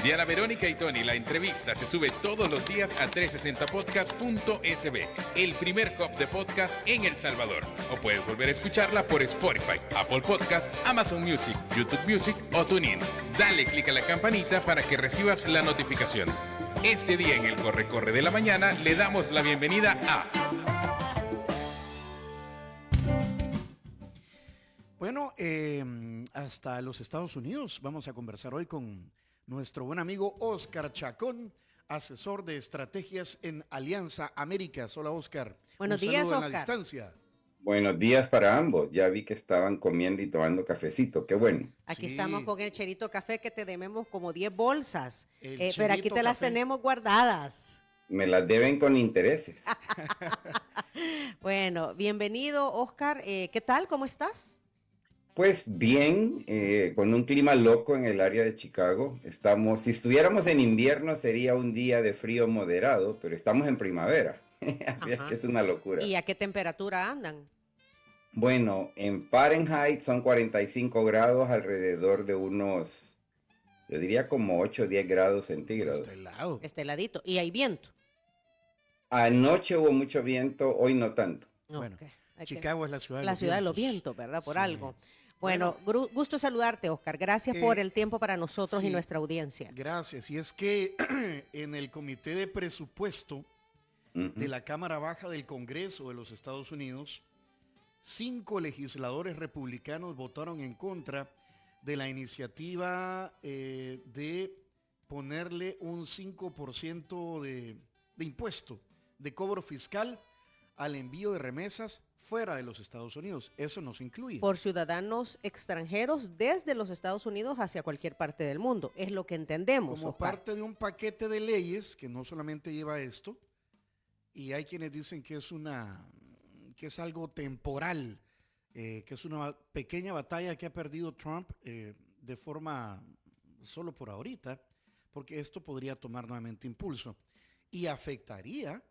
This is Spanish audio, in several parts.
Diana Verónica y Tony, la entrevista se sube todos los días a 360podcast.sb, el primer hub de podcast en El Salvador. O puedes volver a escucharla por Spotify, Apple Podcast, Amazon Music, YouTube Music o TuneIn. Dale clic a la campanita para que recibas la notificación. Este día en el Corre-Corre de la Mañana le damos la bienvenida a... Bueno, hasta los Estados Unidos vamos a conversar hoy con nuestro buen amigo Oscar Chacón, asesor de estrategias en Alianza Américas. Hola, Oscar. Buenos días, Oscar. en la distancia. Buenos días para ambos. Ya vi que estaban comiendo y tomando cafecito. Qué bueno. Aquí Sí. estamos con el Cherito Café que te debemos como 10 bolsas, El pero aquí Cherito te las Café. tenemos guardadas. Me las deben con intereses. Bueno, bienvenido, Oscar. ¿Qué tal? ¿Cómo estás? Pues bien, con un clima loco en el área de Chicago. Si estuviéramos en invierno sería un día de frío moderado, pero estamos en primavera. Así es Ajá. que es una locura. ¿Y a qué temperatura andan? Bueno, en Fahrenheit son 45 grados, alrededor de unos, yo diría como 8 o 10 grados centígrados. Está helado. Este ladito. ¿Y hay viento? Anoche hubo mucho viento, hoy no tanto. Bueno, Ok. Hay que- Chicago es la ciudad de La los ciudad de los vientos. vientos, ¿verdad? Por Sí. algo. Bueno, gusto saludarte, Oscar. Gracias por el tiempo para nosotros y sí. nuestra audiencia. Gracias. Y es que en el Comité de Presupuesto Ujú. de la Cámara Baja del Congreso de los Estados Unidos, 5 legisladores republicanos votaron en contra de la iniciativa de ponerle un 5% de impuesto de cobro fiscal al envío de remesas fuera de los Estados Unidos. Eso nos incluye. Por ciudadanos extranjeros desde los Estados Unidos hacia cualquier parte del mundo. Es lo que entendemos, Como Oscar. parte de un paquete de leyes que no solamente lleva esto, y hay quienes dicen que es algo temporal, que es una pequeña batalla que ha perdido Trump de forma solo por ahorita, porque esto podría tomar nuevamente impulso y afectaría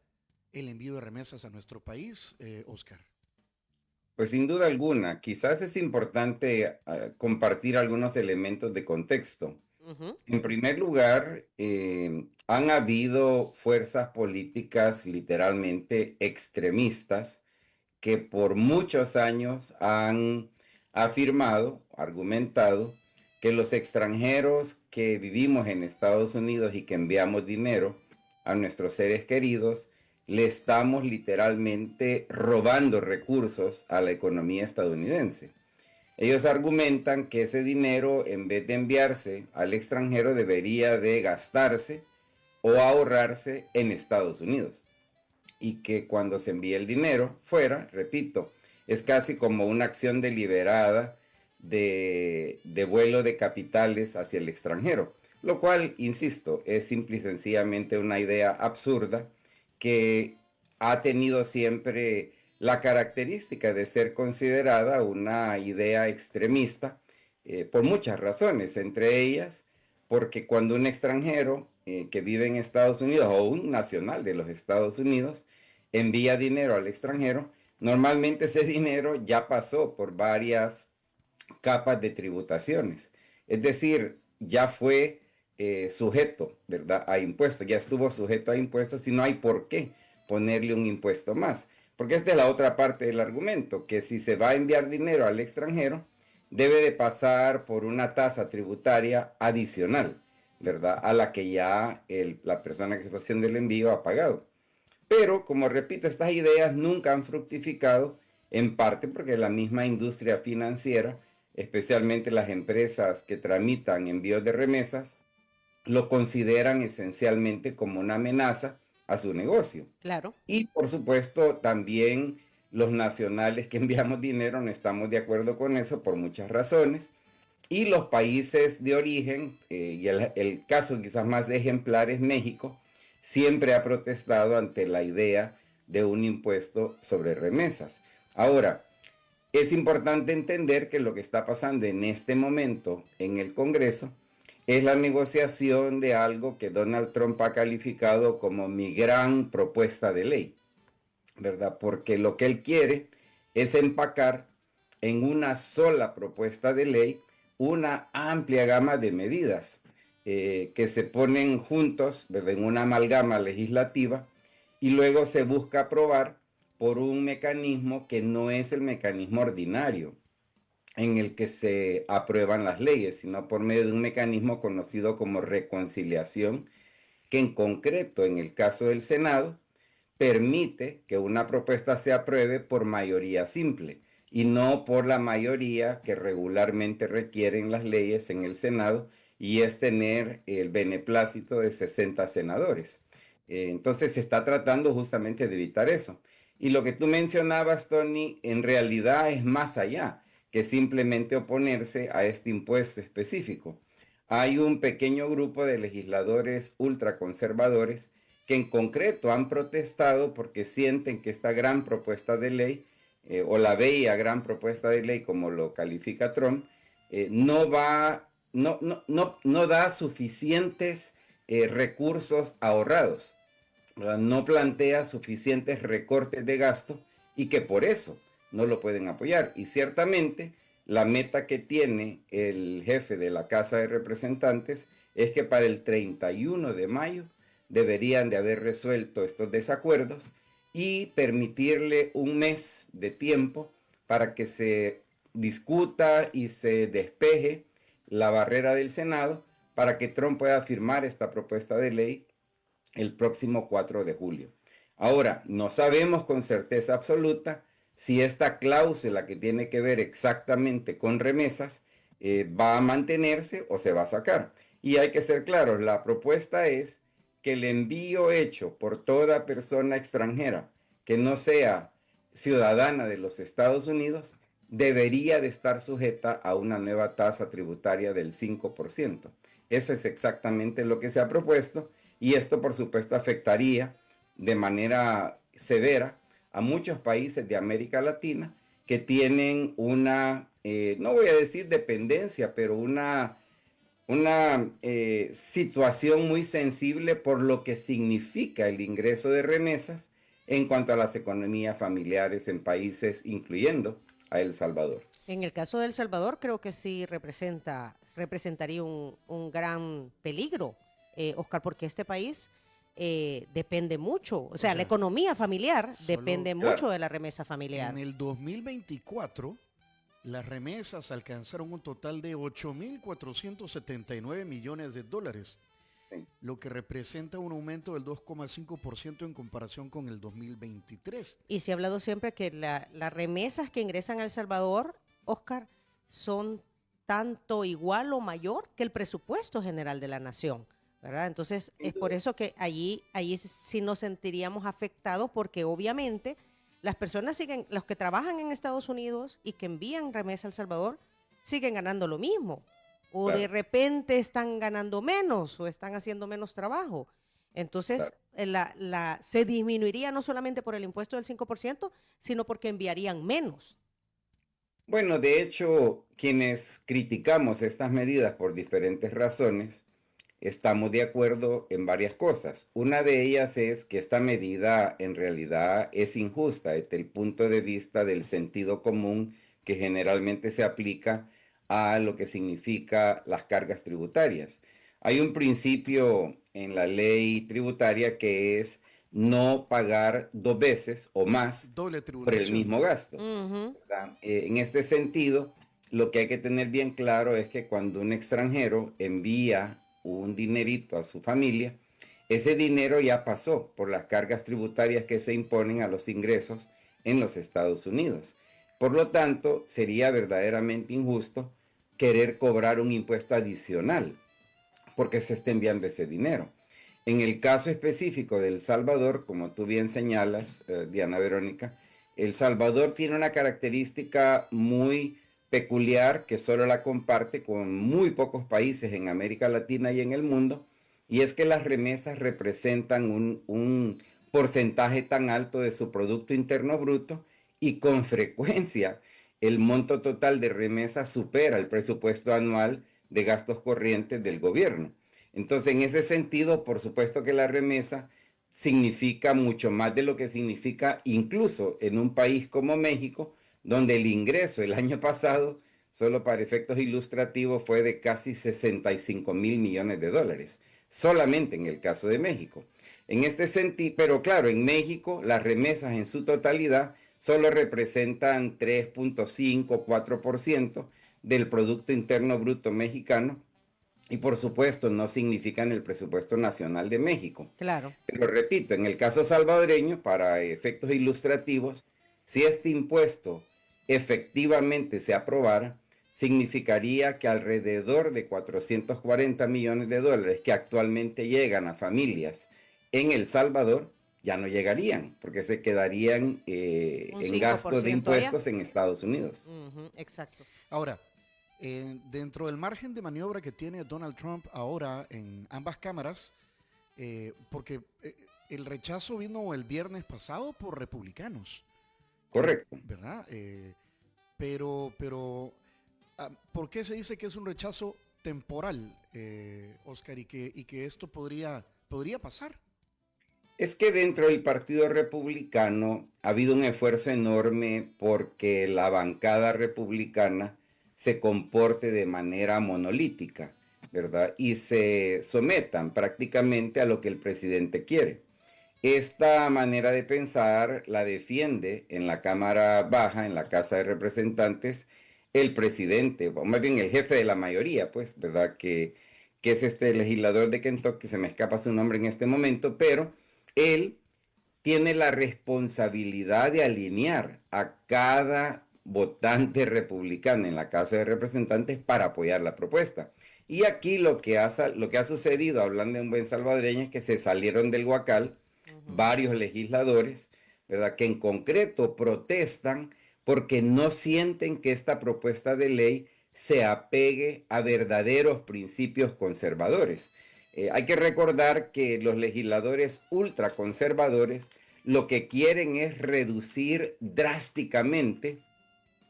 el envío de remesas a nuestro país, Oscar. Pues sin duda alguna, quizás es importante compartir algunos elementos de contexto. Ujú. En primer lugar, han habido fuerzas políticas literalmente extremistas que por muchos años han afirmado, argumentado, que los extranjeros que vivimos en Estados Unidos y que enviamos dinero a nuestros seres queridos, le estamos literalmente robando recursos a la economía estadounidense. Ellos argumentan que ese dinero, en vez de enviarse al extranjero, debería de gastarse o ahorrarse en Estados Unidos. Y que cuando se envía el dinero fuera, repito, es casi como una acción deliberada de vuelo de capitales hacia el extranjero. Lo cual, insisto, es simple y sencillamente una idea absurda que ha tenido siempre la característica de ser considerada una idea extremista por muchas razones, entre ellas porque cuando un extranjero que vive en Estados Unidos o un nacional de los Estados Unidos envía dinero al extranjero, normalmente ese dinero ya pasó por varias capas de tributaciones, es decir, ya fue sujeto, ¿verdad?, a impuestos, ya estuvo sujeto a impuestos y no hay por qué ponerle un impuesto más. Porque esta es la otra parte del argumento, que si se va a enviar dinero al extranjero, debe de pasar por una tasa tributaria adicional, ¿verdad?, a la que ya la persona que está haciendo el envío ha pagado. Pero, como repito, estas ideas nunca han fructificado, en parte porque la misma industria financiera, especialmente las empresas que tramitan envíos de remesas, lo consideran esencialmente como una amenaza a su negocio. Claro. Y por supuesto también los nacionales que enviamos dinero no estamos de acuerdo con eso por muchas razones. Y los países de origen, y el caso quizás más ejemplar es México, siempre ha protestado ante la idea de un impuesto sobre remesas. Ahora, es importante entender que lo que está pasando en este momento en el Congreso es la negociación de algo que Donald Trump ha calificado como mi gran propuesta de ley, ¿verdad? Porque lo que él quiere es empacar en una sola propuesta de ley una amplia gama de medidas que se ponen juntos, ¿verdad?, en una amalgama legislativa y luego se busca aprobar por un mecanismo que no es el mecanismo ordinario en el que se aprueban las leyes, sino por medio de un mecanismo conocido como reconciliación, que en concreto, en el caso del Senado, permite que una propuesta se apruebe por mayoría simple y no por la mayoría que regularmente requieren las leyes en el Senado, y es tener el beneplácito de 60 senadores. Entonces se está tratando justamente de evitar eso. Y lo que tú mencionabas, Tony, en realidad es más allá que simplemente oponerse a este impuesto específico. Hay un pequeño grupo de legisladores ultraconservadores que en concreto han protestado porque sienten que esta gran propuesta de ley, o la bella gran propuesta de ley, como lo califica Trump, no da suficientes recursos ahorrados, ¿verdad? No plantea suficientes recortes de gasto y que por eso no lo pueden apoyar. Y ciertamente la meta que tiene el jefe de la Casa de Representantes es que para el 31 de mayo deberían de haber resuelto estos desacuerdos y permitirle un mes de tiempo para que se discuta y se despeje la barrera del Senado para que Trump pueda firmar esta propuesta de ley el próximo 4 de julio. Ahora, no sabemos con certeza absoluta si esta cláusula que tiene que ver exactamente con remesas va a mantenerse o se va a sacar. Y hay que ser claros, la propuesta es que el envío hecho por toda persona extranjera que no sea ciudadana de los Estados Unidos debería de estar sujeta a una nueva tasa tributaria del 5%. Eso es exactamente lo que se ha propuesto, y esto por supuesto afectaría de manera severa a muchos países de América Latina que tienen una, no voy a decir dependencia, pero una situación muy sensible por lo que significa el ingreso de remesas en cuanto a las economías familiares en países, incluyendo a El Salvador. En el caso de El Salvador, creo que sí representaría un gran peligro, Oscar, porque este país depende mucho, o sea, la economía familiar depende mucho de la remesa familiar. En el 2024, las remesas alcanzaron un total de 8.479 millones de dólares, Sí. lo que representa un aumento del 2,5% en comparación con el 2023. Y se ha hablado siempre que las remesas que ingresan a El Salvador, Oscar, son tanto igual o mayor que el presupuesto general de la nación, ¿verdad? Entonces, es por eso que allí sí nos sentiríamos afectados, porque obviamente las personas los que trabajan en Estados Unidos y que envían remesa a El Salvador, siguen ganando lo mismo. O Claro. de repente están ganando menos o están haciendo menos trabajo. Entonces, se disminuiría no solamente por el impuesto del 5%, sino porque enviarían menos. Bueno, de hecho, quienes criticamos estas medidas por diferentes razones, estamos de acuerdo en varias cosas. Una de ellas es que esta medida en realidad es injusta desde el punto de vista del sentido común que generalmente se aplica a lo que significa las cargas tributarias. Hay un principio en la ley tributaria que es no pagar dos veces o más Doble por el tributación. mismo gasto, Ujú. ¿verdad? En este sentido, lo que hay que tener bien claro es que cuando un extranjero envía un dinerito a su familia, ese dinero ya pasó por las cargas tributarias que se imponen a los ingresos en los Estados Unidos. Por lo tanto, sería verdaderamente injusto querer cobrar un impuesto adicional porque se está enviando ese dinero. En el caso específico de El Salvador, como tú bien señalas, Diana Verónica, El Salvador tiene una característica muy peculiar que solo la comparte con muy pocos países en América Latina y en el mundo, y es que las remesas representan un porcentaje tan alto de su Producto Interno Bruto, y con frecuencia el monto total de remesas supera el presupuesto anual de gastos corrientes del gobierno. Entonces, en ese sentido, por supuesto que la remesa significa mucho más de lo que significa incluso en un país como México, donde el ingreso el año pasado solo para efectos ilustrativos, fue de casi 65.000 millones de dólares, solamente en el caso de México. En este sentido, pero claro, en México las remesas en su totalidad solo representan 3.5, 4% del Producto Interno Bruto mexicano y por supuesto no significan el presupuesto nacional de México. Claro. Pero repito, en el caso salvadoreño, para efectos ilustrativos, si este impuesto efectivamente se aprobara, significaría que alrededor de 440 millones de dólares que actualmente llegan a familias en El Salvador, ya no llegarían, porque se quedarían en gastos de 5% allá. impuestos en Estados Unidos. Ujú, exacto. Ahora, dentro del margen de maniobra que tiene Donald Trump ahora en ambas cámaras, porque el rechazo vino el viernes pasado por republicanos, Correcto. ¿verdad? Pero, ¿por qué se dice que es un rechazo temporal, Oscar, y que esto podría pasar? Es que dentro del Partido Republicano ha habido un esfuerzo enorme porque la bancada republicana se comporte de manera monolítica, ¿verdad? Y se sometan prácticamente a lo que el presidente quiere. Esta manera de pensar la defiende en la Cámara Baja, en la Casa de Representantes, el presidente, o más bien el jefe de la mayoría, pues, ¿verdad? Que es este legislador de Kentucky, se me escapa su nombre en este momento, pero él tiene la responsabilidad de alinear a cada votante republicano en la Casa de Representantes para apoyar la propuesta. Y aquí lo que ha sucedido, hablando de un buen salvadoreño, es que se salieron del huacal varios legisladores, ¿verdad? Que en concreto protestan porque no sienten que esta propuesta de ley se apegue a verdaderos principios conservadores. Hay que recordar que los legisladores ultraconservadores lo que quieren es reducir drásticamente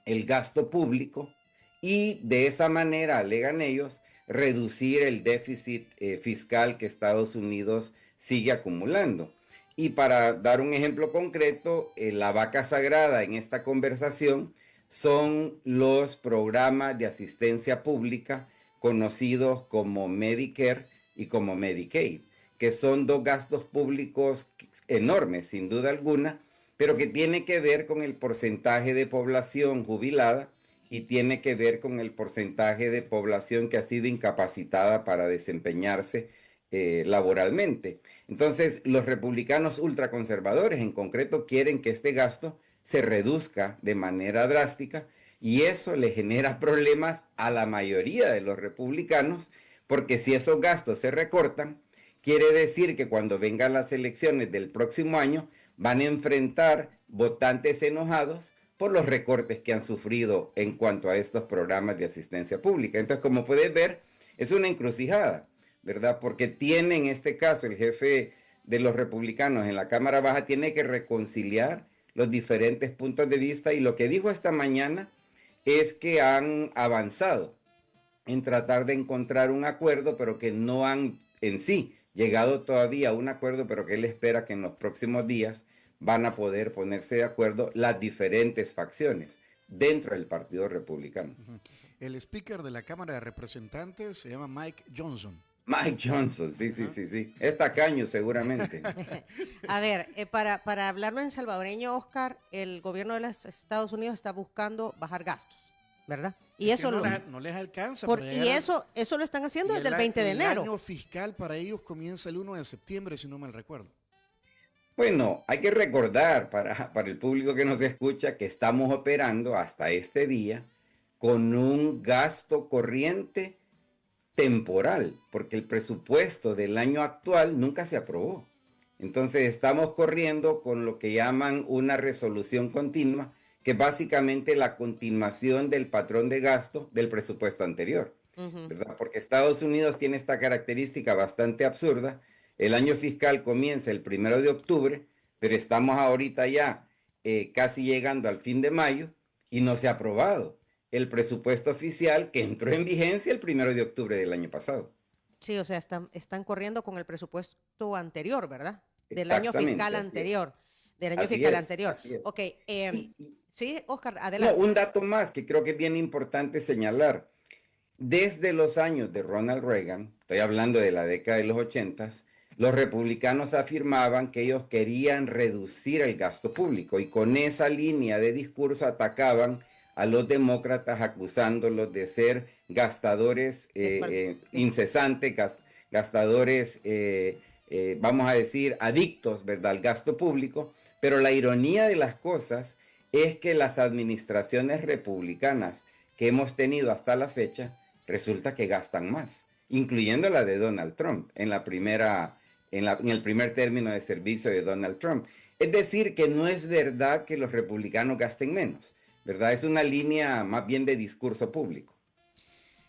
el gasto público y de esa manera, alegan ellos, reducir el déficit fiscal que Estados Unidos sigue acumulando. Y para dar un ejemplo concreto, la vaca sagrada en esta conversación son los programas de asistencia pública conocidos como Medicare y como Medicaid, que son dos gastos públicos enormes, sin duda alguna, pero que tiene que ver con el porcentaje de población jubilada y tiene que ver con el porcentaje de población que ha sido incapacitada para desempeñarse laboralmente. Entonces, los republicanos ultraconservadores en concreto quieren que este gasto se reduzca de manera drástica y eso le genera problemas a la mayoría de los republicanos porque si esos gastos se recortan, quiere decir que cuando vengan las elecciones del próximo año van a enfrentar votantes enojados por los recortes que han sufrido en cuanto a estos programas de asistencia pública. Entonces, como puedes ver, es una encrucijada, ¿verdad? Porque tiene en este caso el jefe de los republicanos en la Cámara Baja, tiene que reconciliar los diferentes puntos de vista y lo que dijo esta mañana es que han avanzado en tratar de encontrar un acuerdo, pero que no han en sí llegado todavía a un acuerdo, pero que él espera que en los próximos días van a poder ponerse de acuerdo las diferentes facciones dentro del Partido Republicano. El speaker de la Cámara de Representantes se llama Mike Johnson. Mike Johnson, sí. Es tacaño seguramente. A ver, para hablarlo en salvadoreño, Oscar, el gobierno de los Estados Unidos está buscando bajar gastos, ¿verdad? Y Es eso que no les alcanza. y eso lo están haciendo desde el 20 de enero. El año fiscal para ellos comienza el 1 de septiembre, si no mal recuerdo. Bueno, hay que recordar para el público que nos escucha que estamos operando hasta este día con un gasto corriente temporal, porque el presupuesto del año actual nunca se aprobó. Entonces estamos corriendo con lo que llaman una resolución continua, que es básicamente la continuación del patrón de gasto del presupuesto anterior, ¿verdad? Porque Estados Unidos tiene esta característica bastante absurda. El año fiscal comienza el 1 de octubre, pero estamos ahorita ya casi llegando al fin de mayo y no se ha aprobado el presupuesto oficial que entró en vigencia el 1 de octubre del año pasado. Sí, o sea, están corriendo con el presupuesto anterior, ¿verdad? Del año fiscal anterior. del año Así fiscal es, anterior. así es. Ok, Y, sí, Oscar, no, adelante. un dato más que creo que es bien importante señalar. Desde los años de Ronald Reagan, estoy hablando de la década de los 80, los republicanos afirmaban que ellos querían reducir el gasto público y con esa línea de discurso atacaban a los demócratas acusándolos de ser gastadores incesantes, gastadores, vamos a decir, adictos, ¿verdad?, al gasto público. Pero la ironía de las cosas es que las administraciones republicanas que hemos tenido hasta la fecha resulta que gastan más, incluyendo la de Donald Trump en la primera, en el primer término de servicio de Donald Trump. Es decir, que no es verdad que los republicanos gasten menos, ¿verdad? Es una línea más bien de discurso público.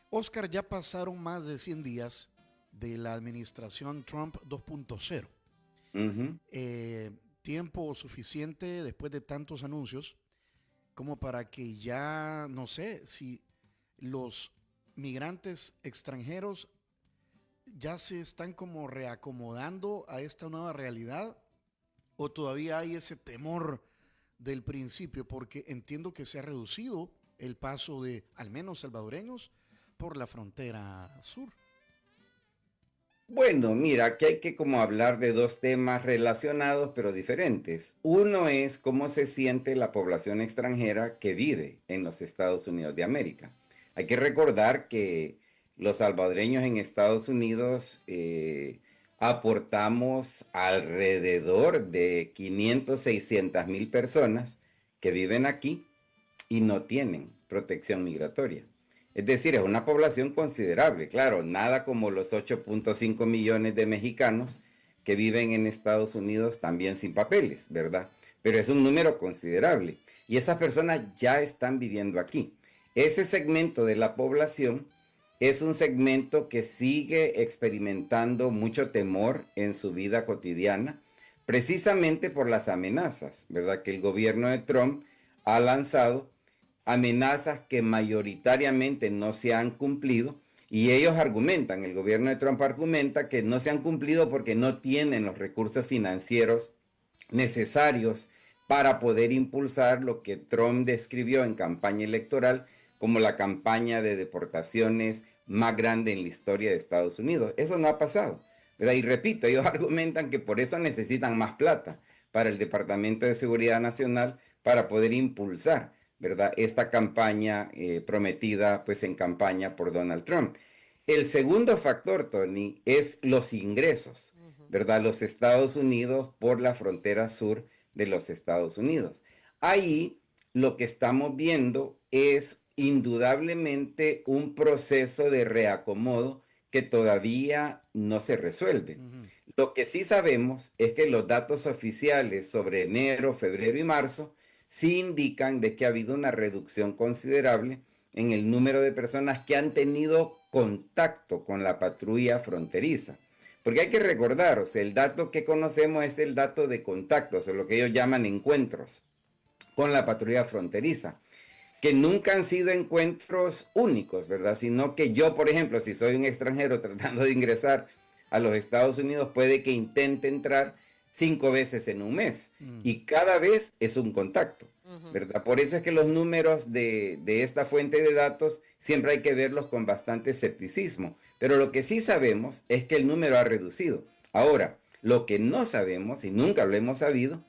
Oscar, ya pasaron más de 100 días de la administración Trump 2.0. Ujú. Tiempo suficiente después de tantos anuncios como para que ya, no sé, si los migrantes extranjeros ya se están como reacomodando a esta nueva realidad o todavía hay ese temor del principio, porque entiendo que se ha reducido el paso de al menos salvadoreños por la frontera sur. Bueno, mira, aquí hay que como hablar de dos temas relacionados pero diferentes. Uno es cómo se siente la población extranjera que vive en los Estados Unidos de América. Hay que recordar que los salvadoreños en Estados Unidos aportamos alrededor de 500, 600 mil personas que viven aquí y no tienen protección migratoria. Es decir, es una población considerable, claro, nada como los 8.5 millones de mexicanos que viven en Estados Unidos también sin papeles, ¿verdad? Pero es un número considerable y esas personas ya están viviendo aquí. Ese segmento de la población es un segmento que sigue experimentando mucho temor en su vida cotidiana, precisamente por las amenazas, ¿verdad?, que el gobierno de Trump ha lanzado, amenazas que mayoritariamente no se han cumplido y ellos argumentan, el gobierno de Trump argumenta que no se han cumplido porque no tienen los recursos financieros necesarios para poder impulsar lo que Trump describió en campaña electoral como la campaña de deportaciones más grande en la historia de Estados Unidos. Eso no ha pasado, ¿verdad? Y repito, ellos argumentan que por eso necesitan más plata para el Departamento de Seguridad Nacional para poder impulsar, ¿verdad?, esta campaña prometida pues en campaña por Donald Trump. El segundo factor, Tony, es los ingresos, ¿verdad? Los Estados Unidos por la frontera sur de los Estados Unidos. Ahí lo que estamos viendo es indudablemente un proceso de reacomodo que todavía no se resuelve. Ujú. Lo que sí sabemos es que los datos oficiales sobre enero, febrero y marzo sí indican de que ha habido una reducción considerable en el número de personas que han tenido contacto con la patrulla fronteriza. Porque hay que recordar, o sea, el dato que conocemos es el dato de contactos, o lo que ellos llaman encuentros con la patrulla fronteriza, que nunca han sido encuentros únicos, ¿verdad? Sino que yo, por ejemplo, si soy un extranjero tratando de ingresar a los Estados Unidos, puede que intente entrar 5 veces en un mes Mm. y cada vez es un contacto, ¿verdad? Por eso es que los números de esta fuente de datos siempre hay que verlos con bastante escepticismo. Pero lo que sí sabemos es que el número ha reducido. Ahora, lo que no sabemos y nunca lo hemos sabido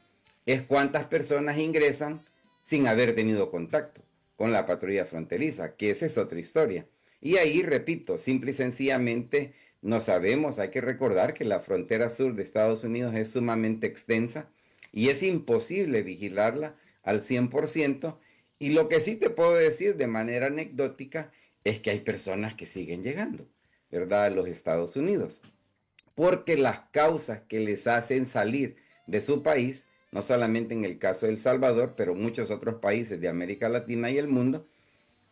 es cuántas personas ingresan sin haber tenido contacto con la patrulla fronteriza, que esa es otra historia. Y ahí, repito, simple y sencillamente no sabemos, hay que recordar que la frontera sur de Estados Unidos es sumamente extensa y es imposible vigilarla al 100%. Y lo que sí te puedo decir de manera anecdótica es que hay personas que siguen llegando, ¿verdad?, a los Estados Unidos, porque las causas que les hacen salir de su país, no solamente en el caso de El Salvador, pero muchos otros países de América Latina y el mundo,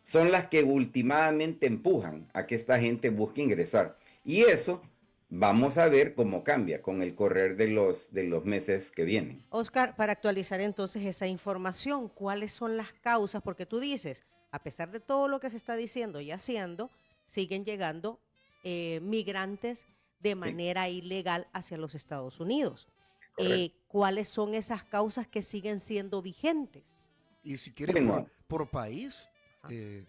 son las que últimamente empujan a que esta gente busque ingresar. Y eso vamos a ver cómo cambia con el correr de los meses que vienen. Oscar, para actualizar entonces esa información, ¿cuáles son las causas? Porque tú dices, a pesar de todo lo que se está diciendo y haciendo, siguen llegando migrantes de Sí, manera ilegal hacia los Estados Unidos. Correcto. ¿Cuáles son esas causas que siguen siendo vigentes? Y si quiere Bueno, por país, eh,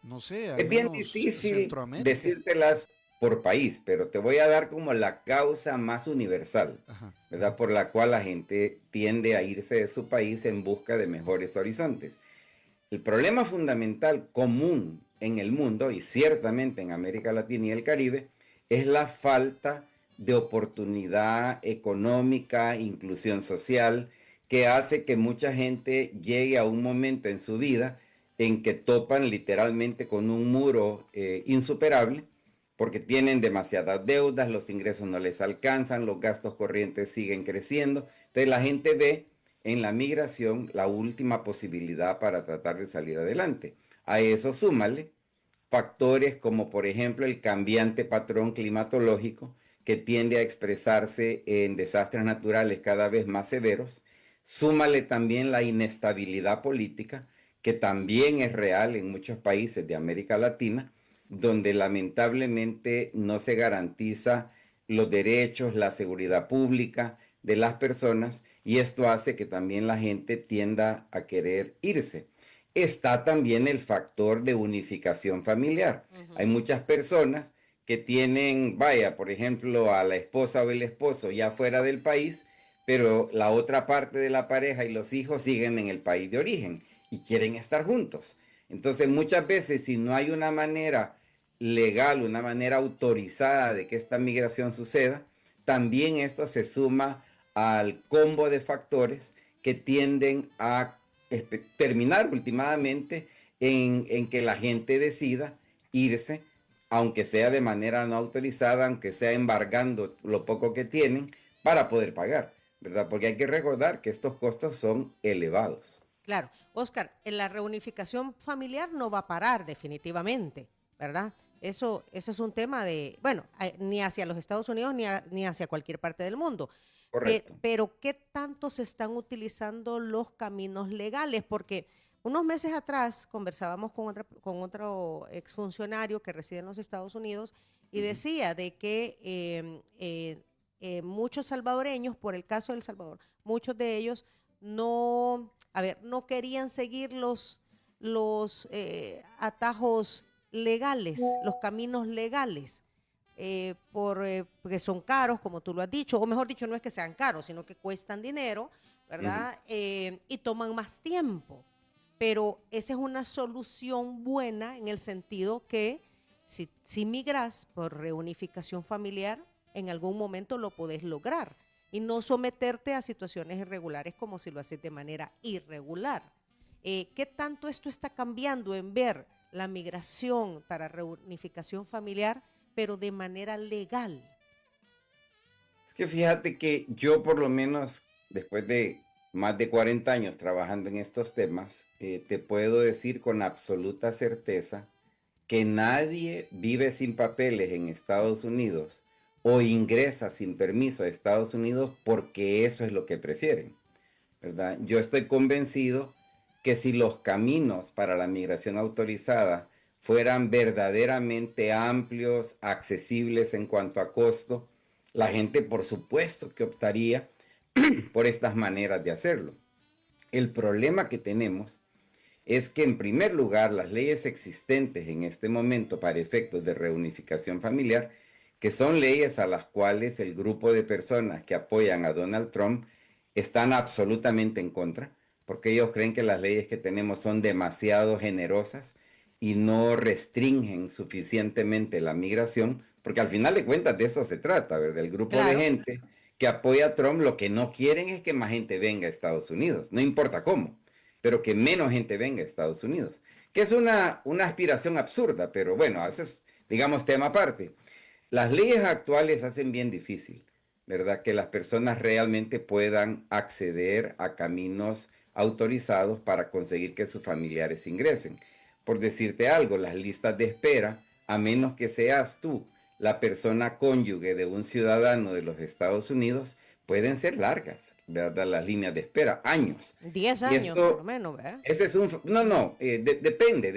no sé, al es bien menos difícil Centroamérica. decírtelas por país, pero te voy a dar como la causa más universal, Ajá. ¿verdad? Por la cual la gente tiende a irse de su país en busca de mejores horizontes. El problema fundamental común en el mundo, y ciertamente en América Latina y el Caribe, es la falta de oportunidad económica, inclusión social, que hace que mucha gente llegue a un momento en su vida en que topan literalmente con un muro insuperable, porque tienen demasiadas deudas, los ingresos no les alcanzan, los gastos corrientes siguen creciendo. Entonces la gente ve en la migración la última posibilidad para tratar de salir adelante. A eso súmale factores como por ejemplo el cambiante patrón climatológico que tiende a expresarse en desastres naturales cada vez más severos. Súmale también la inestabilidad política que también es real en muchos países de América Latina, donde lamentablemente no se garantiza los derechos, la seguridad pública de las personas, y esto hace que también la gente tienda a querer irse. Está también el factor de unificación familiar. Hay Ujú. muchas personas que tienen, vaya, por ejemplo, a la esposa o el esposo ya fuera del país, pero la otra parte de la pareja y los hijos siguen en el país de origen y quieren estar juntos. Entonces, muchas veces, si no hay una manera legal, una manera autorizada de que esta migración suceda, también esto se suma al combo de factores que tienden a terminar últimamente en que la gente decida irse, aunque sea de manera no autorizada, aunque sea embargando lo poco que tienen para poder pagar, ¿verdad? Porque hay que recordar que estos costos son elevados. Claro, Oscar, en la reunificación familiar no va a parar definitivamente, ¿verdad? Eso es un tema de, bueno, ni hacia los Estados Unidos ni hacia cualquier parte del mundo. Correcto. Pero ¿qué tanto se están utilizando los caminos legales? Porque unos meses atrás conversábamos con otro exfuncionario que reside en los Estados Unidos y Ujú. decía de que muchos salvadoreños, por el caso de El Salvador, muchos de ellos no, a ver, no querían seguir los atajos legales, los caminos legales porque son caros, como tú lo has dicho, o mejor dicho, no es que sean caros, sino que cuestan dinero, Ujú. ¿verdad? Y toman más tiempo. Pero esa es una solución buena en el sentido que si migras por reunificación familiar, en algún momento lo podés lograr y no someterte a situaciones irregulares como si lo haces de manera irregular. ¿Qué tanto esto está cambiando en ver la migración para reunificación familiar, pero de manera legal? Es que fíjate que yo por lo menos después de más de 40 años trabajando en estos temas, te puedo decir con absoluta certeza que nadie vive sin papeles en Estados Unidos o ingresa sin permiso a Estados Unidos porque eso es lo que prefieren, ¿verdad? Yo estoy convencido que si los caminos para la migración autorizada fueran verdaderamente amplios, accesibles en cuanto a costo, la gente por supuesto que optaría por estas maneras de hacerlo. El problema que tenemos es que en primer lugar las leyes existentes en este momento para efectos de reunificación familiar, que son leyes a las cuales el grupo de personas que apoyan a Donald Trump están absolutamente en contra, porque ellos creen que las leyes que tenemos son demasiado generosas y no restringen suficientemente la migración, porque al final de cuentas de eso se trata, ¿verdad? El grupo de Claro, gente que apoya a Trump lo que no quieren es que más gente venga a Estados Unidos, no importa cómo, pero que menos gente venga a Estados Unidos, que es una aspiración absurda, pero bueno, eso es, digamos, tema aparte. Las leyes actuales hacen bien difícil, ¿verdad? Que las personas realmente puedan acceder a caminos autorizados para conseguir que sus familiares ingresen. Por decirte algo, las listas de espera, a menos que seas tú la persona cónyuge de un ciudadano de los Estados Unidos, pueden ser largas, ¿verdad? Las líneas de espera, años. 10 Y años por lo esto, menos, ¿verdad? ese es un, no, no, depende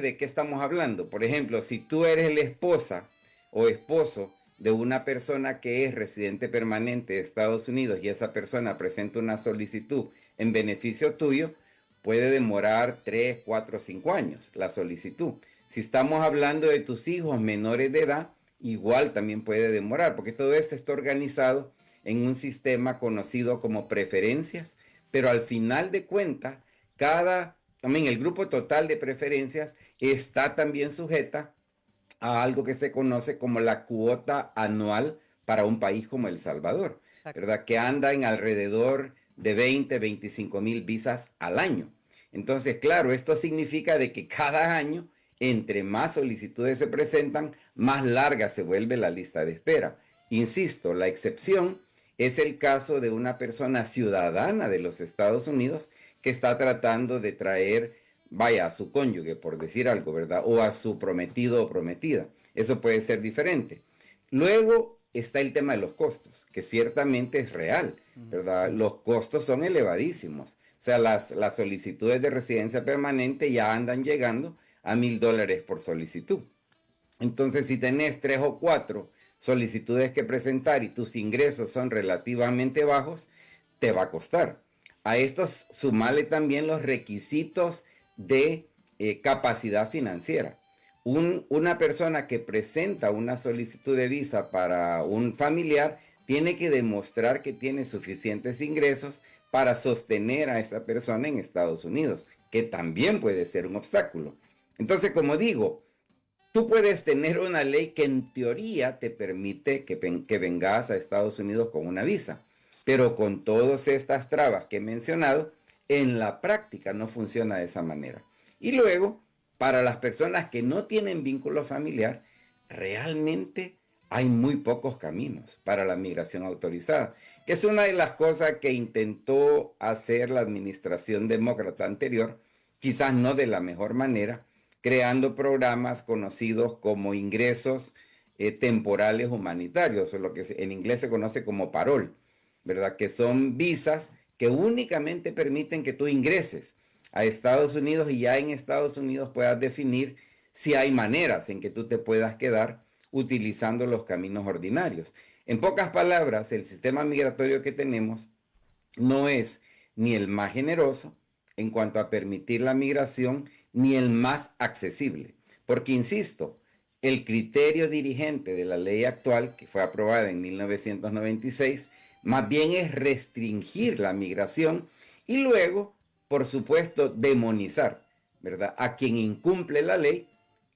de qué estamos hablando. Por ejemplo, si tú eres la esposa o esposo de una persona que es residente permanente de Estados Unidos y esa persona presenta una solicitud en beneficio tuyo, puede demorar 3, 4, 5 años la solicitud. Si estamos hablando de tus hijos menores de edad, igual también puede demorar, porque todo esto está organizado en un sistema conocido como preferencias, pero al final de cuentas, también el grupo total de preferencias está también sujeta a algo que se conoce como la cuota anual para un país como El Salvador, Exacto. ¿verdad? Que anda en alrededor de 20, 25 mil visas al año. Entonces, claro, esto significa de que cada año, entre más solicitudes se presentan, más larga se vuelve la lista de espera. Insisto, la excepción es el caso de una persona ciudadana de los Estados Unidos que está tratando de traer, vaya, a su cónyuge, por decir algo, ¿verdad? O a su prometido o prometida. Eso puede ser diferente. Luego está el tema de los costos, que ciertamente es real, ¿verdad? Los costos son elevadísimos. O sea, las solicitudes de residencia permanente ya andan llegando a $1,000 por solicitud. Entonces, si tenés 3 o 4 solicitudes que presentar y tus ingresos son relativamente bajos, te va a costar. A estos sumarle también los requisitos de capacidad financiera. Una persona que presenta una solicitud de visa para un familiar tiene que demostrar que tiene suficientes ingresos para sostener a esa persona en Estados Unidos, que también puede ser un obstáculo. Entonces, como digo, tú puedes tener una ley que en teoría te permite que vengas a Estados Unidos con una visa, pero con todas estas trabas que he mencionado, en la práctica no funciona de esa manera. Y luego, para las personas que no tienen vínculo familiar, realmente hay muy pocos caminos para la migración autorizada, que es una de las cosas que intentó hacer la administración demócrata anterior, quizás no de la mejor manera, creando programas conocidos como ingresos temporales humanitarios, o lo que en inglés se conoce como parol, ¿verdad? Que son visas que únicamente permiten que tú ingreses a Estados Unidos y ya en Estados Unidos puedas definir si hay maneras en que tú te puedas quedar utilizando los caminos ordinarios. En pocas palabras, el sistema migratorio que tenemos no es ni el más generoso en cuanto a permitir la migración, ni el más accesible. Porque, insisto, el criterio dirigente de la ley actual, que fue aprobada en 1996, más bien es restringir la migración y luego, por supuesto, demonizar, ¿verdad?, a quien incumple la ley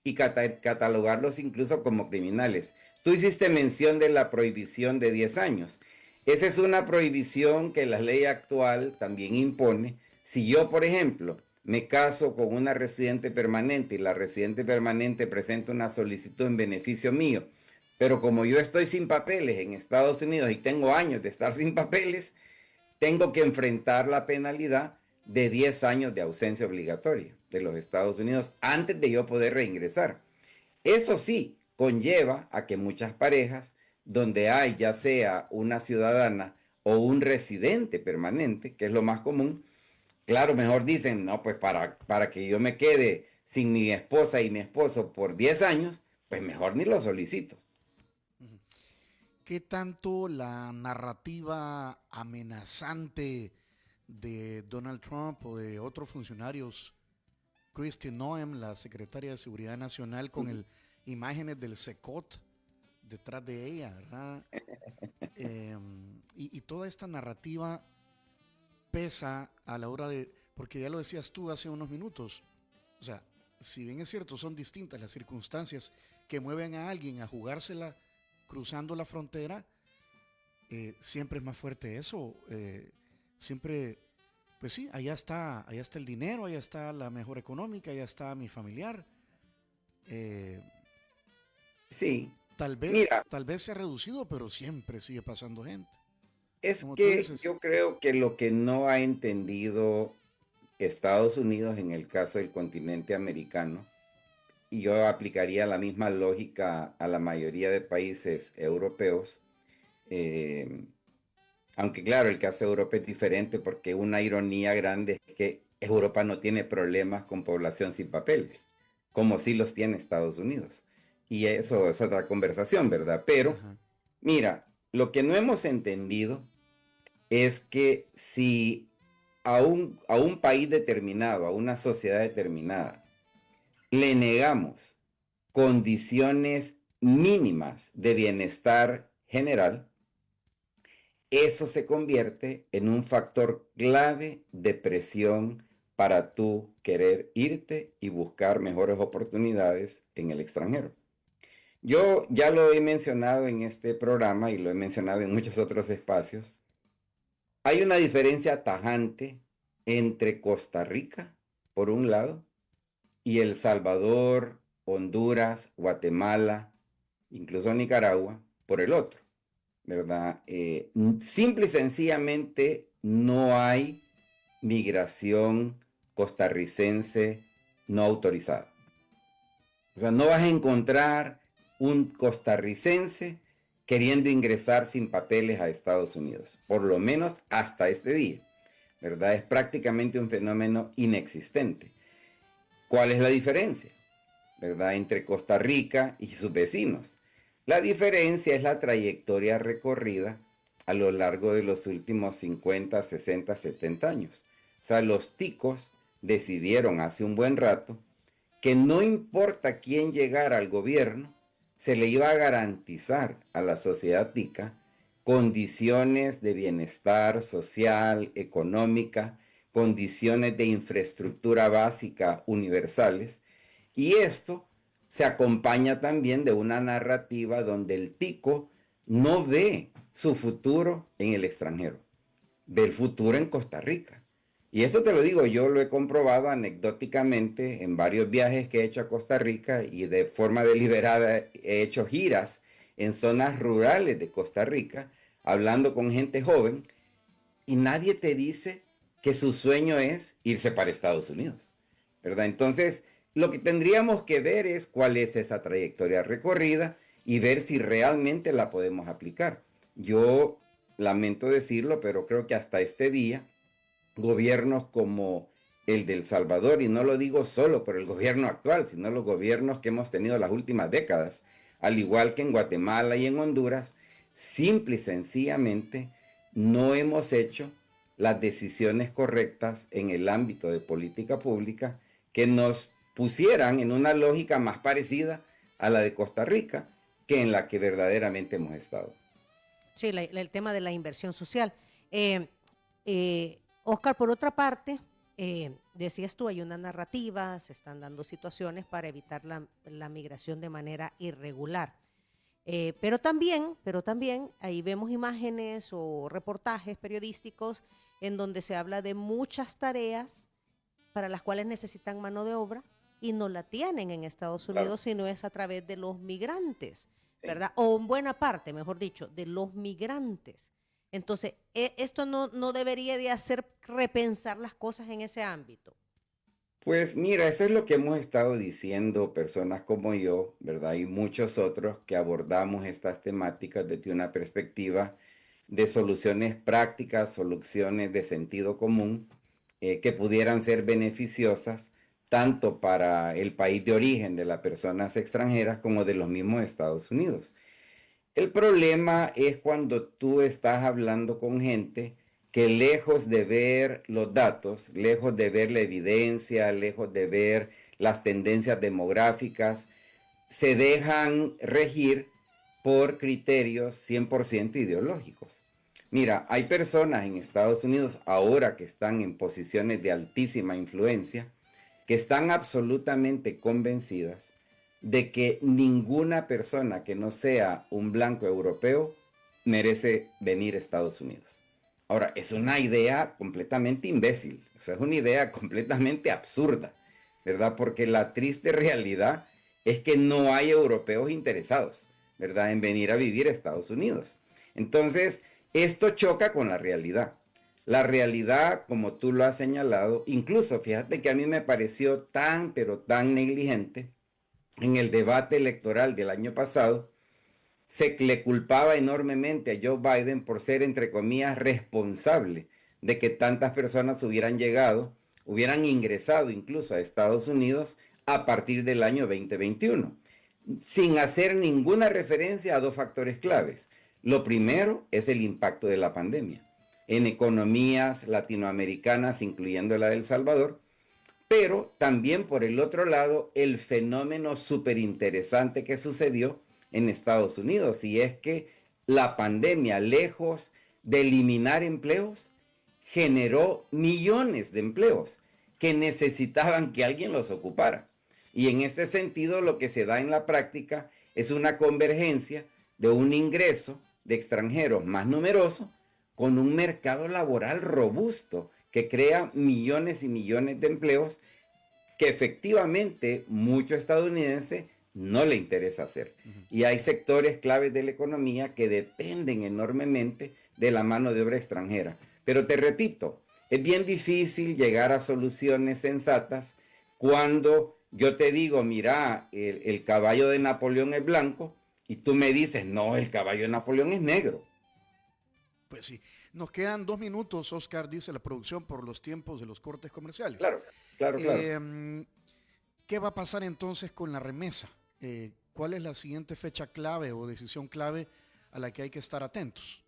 y catalogarlos incluso como criminales. Tú hiciste mención de la prohibición de 10 años. Esa es una prohibición que la ley actual también impone. Si yo, por ejemplo, me caso con una residente permanente y la residente permanente presenta una solicitud en beneficio mío, pero como yo estoy sin papeles en Estados Unidos y tengo años de estar sin papeles, tengo que enfrentar la penalidad de 10 años de ausencia obligatoria de los Estados Unidos antes de yo poder reingresar. Eso sí, conlleva a que muchas parejas, donde hay ya sea una ciudadana o un residente permanente, que es lo más común, claro, mejor dicen, no, pues para que yo me quede sin mi esposa y mi esposo por 10 años, pues mejor ni lo solicito. ¿Qué tanto la narrativa amenazante de Donald Trump o de otros funcionarios, Kristi Noem, la secretaria de Seguridad Nacional, con imágenes del Secot detrás de ella, ¿verdad? Y toda esta narrativa pesa a la hora de, porque ya lo decías tú hace unos minutos, o sea, si bien es cierto, son distintas las circunstancias que mueven a alguien a jugársela cruzando la frontera, siempre es más fuerte eso, siempre, pues sí, allá está el dinero, allá está la mejor económica, allá está mi familiar. Sí, Tal mira, vez se ha reducido, pero siempre sigue pasando gente. es Como tú que dices, yo creo que lo que no ha entendido Estados Unidos en el caso del continente americano, y yo aplicaría la misma lógica a la mayoría de países europeos, eh, aunque claro, el caso de Europa es diferente porque una ironía grande es que Europa no tiene problemas con población sin papeles, como sí los tiene Estados Unidos. y eso es otra conversación, ¿verdad? Pero Ajá. mira, lo que no hemos entendido es que si a un país determinado, a una sociedad determinada, le negamos condiciones mínimas de bienestar general, eso se convierte en un factor clave de presión para tú querer irte y buscar mejores oportunidades en el extranjero. Yo ya lo he mencionado en este programa y lo he mencionado en muchos otros espacios. Hay una diferencia tajante entre Costa Rica, por un lado, y El Salvador, Honduras, Guatemala, incluso Nicaragua, por el otro, ¿verdad? Simple y sencillamente no hay migración costarricense no autorizada. O sea, no vas a encontrar un costarricense queriendo ingresar sin papeles a Estados Unidos, por lo menos hasta este día, ¿verdad? Es prácticamente un fenómeno inexistente. ¿Cuál es la diferencia, verdad, entre Costa Rica y sus vecinos? La diferencia es la trayectoria recorrida a lo largo de los últimos 50, 60, 70 años. O sea, los ticos decidieron hace un buen rato que no importa quién llegara al gobierno, se le iba a garantizar a la sociedad tica condiciones de bienestar social, económica, condiciones de infraestructura básica universales. Y esto se acompaña también de una narrativa donde el tico no ve su futuro en el extranjero, ve el futuro en Costa Rica. Y esto te lo digo, yo lo he comprobado anecdóticamente en varios viajes que he hecho a Costa Rica y de forma deliberada he hecho giras en zonas rurales de Costa Rica, hablando con gente joven, y nadie te dice que su sueño es irse para Estados Unidos, ¿verdad? Entonces, lo que tendríamos que ver es cuál es esa trayectoria recorrida y ver si realmente la podemos aplicar. Yo lamento decirlo, pero creo que hasta este día gobiernos como el de El Salvador, y no lo digo solo por el gobierno actual, sino los gobiernos que hemos tenido las últimas décadas, al igual que en Guatemala y en Honduras, simple y sencillamente no hemos hecho las decisiones correctas en el ámbito de política pública que nos pusieran en una lógica más parecida a la de Costa Rica que en la que verdaderamente hemos estado. Sí, el tema de la inversión social. Eh, Oscar, por otra parte, decías tú, hay una narrativa, se están dando situaciones para evitar la migración de manera irregular. Pero también ahí vemos imágenes o reportajes periodísticos en donde se habla de muchas tareas para las cuales necesitan mano de obra y no la tienen en Estados Claro. Unidos, sino es a través de los migrantes, Sí. ¿verdad? O en buena parte, mejor dicho, de los migrantes. Entonces, esto no debería de hacer repensar las cosas en ese ámbito. Pues mira, eso es lo que hemos estado diciendo personas como yo, ¿verdad? Y muchos otros que abordamos estas temáticas desde una perspectiva de soluciones prácticas, soluciones de sentido común, que pudieran ser beneficiosas tanto para el país de origen de las personas extranjeras como de los mismos Estados Unidos. El problema es cuando tú estás hablando con gente que lejos de ver los datos, lejos de ver la evidencia, lejos de ver las tendencias demográficas, se dejan regir por criterios 100% ideológicos. Mira, hay personas en Estados Unidos ahora que están en posiciones de altísima influencia, que están absolutamente convencidas de que ninguna persona que no sea un blanco europeo merece venir a Estados Unidos. Ahora, es una idea completamente imbécil, o sea, es una idea completamente absurda, ¿verdad? Porque la triste realidad es que no hay europeos interesados, ¿verdad?, en venir a vivir a Estados Unidos. Entonces, esto choca con la realidad. La realidad, como tú lo has señalado, incluso fíjate que a mí me pareció tan, pero tan negligente en el debate electoral del año pasado, se le culpaba enormemente a Joe Biden por ser, entre comillas, responsable de que tantas personas hubieran llegado, hubieran ingresado incluso a Estados Unidos a partir del año 2021. sin hacer ninguna referencia a dos factores claves. Lo primero es el impacto de la pandemia en economías latinoamericanas, incluyendo la de El Salvador, pero también por el otro lado el fenómeno súper interesante que sucedió en Estados Unidos, y es que la pandemia, lejos de eliminar empleos, generó millones de empleos que necesitaban que alguien los ocupara. Y en este sentido, lo que se da en la práctica es una convergencia de un ingreso de extranjeros más numeroso con un mercado laboral robusto que crea millones y millones de empleos que efectivamente mucho estadounidense no le interesa hacer. Y hay sectores claves de la economía que dependen enormemente de la mano de obra extranjera. Pero te repito, es bien difícil llegar a soluciones sensatas cuando yo te digo, mira, el caballo de Napoleón es blanco, y tú me dices, no, el caballo de Napoleón es negro. Pues sí. Nos quedan 2 minutos, Oscar, dice la producción, por los tiempos de los cortes comerciales. Claro. ¿Qué va a pasar entonces con la remesa? ¿Cuál es la siguiente fecha clave o decisión clave a la que hay que estar atentos?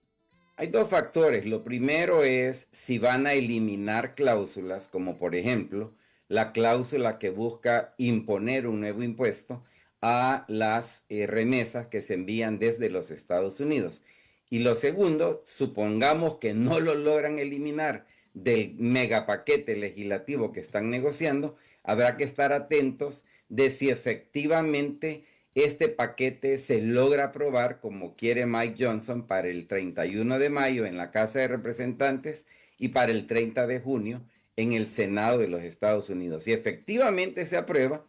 Hay dos factores. Lo primero es si van a eliminar cláusulas, como por ejemplo la cláusula que busca imponer un nuevo impuesto a las remesas que se envían desde los Estados Unidos. Y lo segundo, supongamos que no lo logran eliminar del megapaquete legislativo que están negociando, habrá que estar atentos de si efectivamente este paquete se logra aprobar como quiere Mike Johnson para el 31 de mayo en la Casa de Representantes y para el 30 de junio en el Senado de los Estados Unidos. Si efectivamente se aprueba,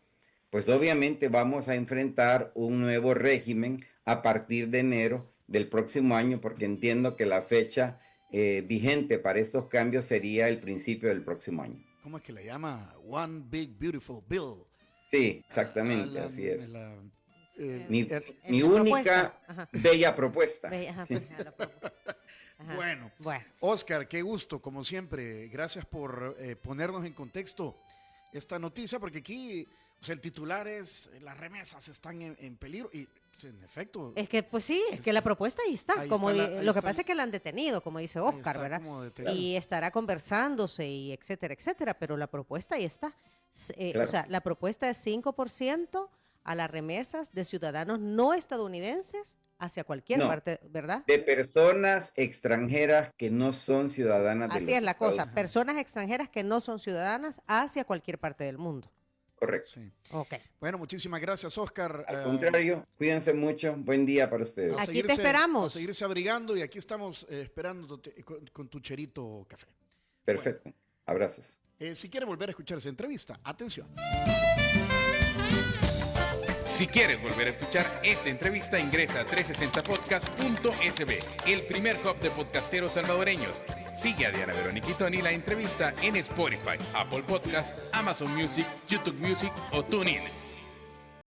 pues obviamente vamos a enfrentar un nuevo régimen a partir de enero del próximo año, porque entiendo que la fecha vigente para estos cambios sería el principio del próximo año. ¿Cómo es que le llama? One Big Beautiful Bill. Sí, exactamente, así es. Mi propuesta. única bella propuesta. Bueno, Oscar, qué gusto, como siempre. Gracias por ponernos en contexto esta noticia, porque aquí, o sea, el titular es las remesas están en peligro y en efecto. Es que, pues sí, es que la propuesta ahí está. Lo que pasa es que la han detenido, como dice Oscar, ¿verdad? Y estará conversándose y etcétera, etcétera, pero la propuesta ahí está. Claro. O sea, la propuesta es 5% a las remesas de ciudadanos no estadounidenses hacia cualquier parte, ¿verdad? De personas extranjeras que no son ciudadanas de los Así es la Estados cosa, Unidos. personas extranjeras que no son ciudadanas hacia cualquier parte del mundo. Correcto. Sí. Ok. Bueno, muchísimas gracias, Oscar. Al contrario, cuídense mucho. Buen día para ustedes. Aquí te esperamos. A seguirse abrigando y aquí estamos esperando con tu cherito café. Perfecto. Bueno. Abrazos. Si quiere volver a escuchar esa entrevista, atención. Si quieres volver a escuchar esta entrevista, ingresa a 360podcast.sb, el primer hub de podcasteros salvadoreños. Sigue a Diana Verónica y Tony la entrevista en Spotify, Apple Podcasts, Amazon Music, YouTube Music o TuneIn.